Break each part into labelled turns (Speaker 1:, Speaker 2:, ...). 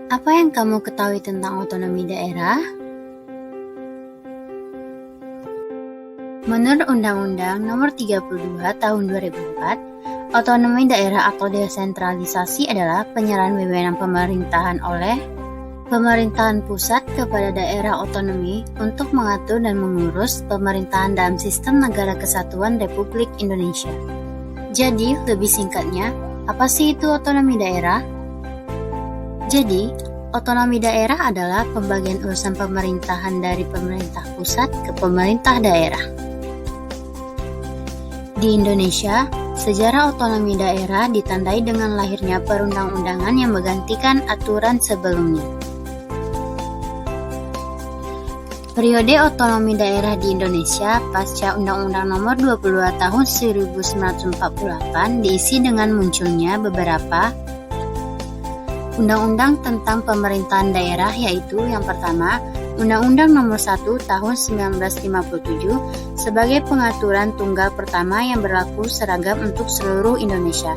Speaker 1: Apa yang kamu ketahui tentang otonomi daerah? Menurut Undang-Undang Nomor 32 Tahun 2004, otonomi daerah atau desentralisasi adalah penyerahan wewenang pemerintahan oleh pemerintahan pusat kepada daerah otonomi untuk mengatur dan mengurus pemerintahan dalam sistem negara kesatuan Republik Indonesia. Jadi, lebih singkatnya, apa sih itu otonomi daerah? Jadi, otonomi daerah adalah pembagian urusan pemerintahan dari pemerintah pusat ke pemerintah daerah. Di Indonesia, sejarah otonomi daerah ditandai dengan lahirnya perundang-undangan yang menggantikan aturan sebelumnya. Periode otonomi daerah di Indonesia pasca Undang-Undang Nomor 22 Tahun 1948 diisi dengan munculnya beberapa undang-undang tentang pemerintahan daerah, yaitu yang pertama, Undang-Undang Nomor 1 Tahun 1957 sebagai pengaturan tunggal pertama yang berlaku seragam untuk seluruh Indonesia.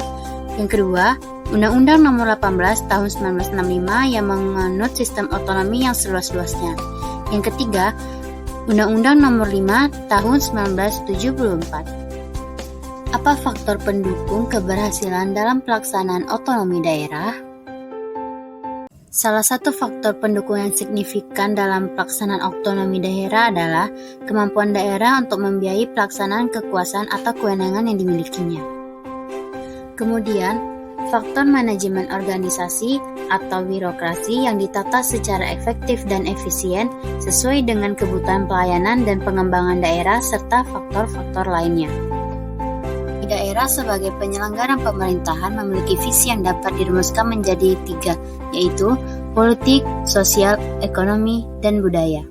Speaker 1: Yang kedua, Undang-Undang Nomor 18 Tahun 1965 yang menganut sistem otonomi yang seluas-luasnya. Yang ketiga, Undang-Undang Nomor 5 Tahun 1974. Apa faktor pendukung keberhasilan dalam pelaksanaan otonomi daerah? Salah satu faktor pendukung yang signifikan dalam pelaksanaan otonomi daerah adalah kemampuan daerah untuk membiayai pelaksanaan kekuasaan atau kewenangan yang dimilikinya. Kemudian, faktor manajemen organisasi atau birokrasi yang ditata secara efektif dan efisien sesuai dengan kebutuhan pelayanan dan pengembangan daerah serta faktor-faktor lainnya. Daerah sebagai penyelenggara pemerintahan memiliki visi yang dapat dirumuskan menjadi 3, yaitu politik, sosial, ekonomi, dan budaya.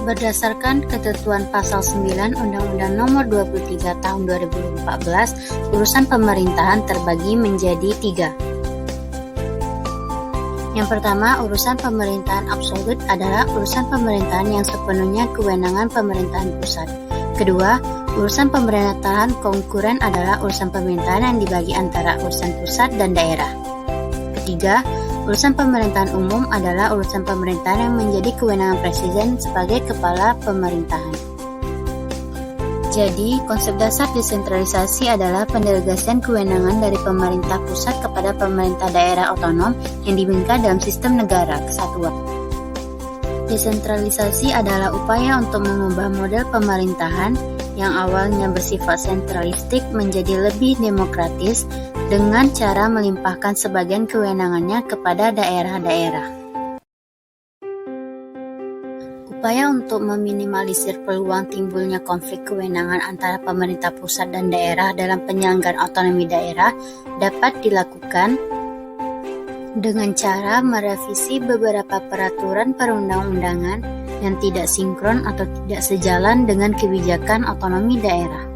Speaker 1: Berdasarkan ketentuan Pasal 9 Undang-Undang Nomor 23 Tahun 2014, urusan pemerintahan terbagi menjadi 3. Yang pertama, urusan pemerintahan absolut adalah urusan pemerintahan yang sepenuhnya kewenangan pemerintahan pusat. Kedua, urusan pemerintahan konkuren adalah urusan pemerintahan yang dibagi antara urusan pusat dan daerah. Ketiga, urusan pemerintahan umum adalah urusan pemerintahan yang menjadi kewenangan presiden sebagai kepala pemerintahan. Jadi, konsep dasar desentralisasi adalah pendelegasian kewenangan dari pemerintah pusat kepada pemerintah daerah otonom yang dimiliki dalam sistem negara kesatuan. Desentralisasi adalah upaya untuk mengubah model pemerintahan yang awalnya bersifat sentralistik menjadi lebih demokratis dengan cara melimpahkan sebagian kewenangannya kepada daerah-daerah. Upaya untuk meminimalisir peluang timbulnya konflik kewenangan antara pemerintah pusat dan daerah dalam penyelenggaraan otonomi daerah dapat dilakukan dengan cara merevisi beberapa peraturan perundang-undangan yang tidak sinkron atau tidak sejalan dengan kebijakan otonomi daerah.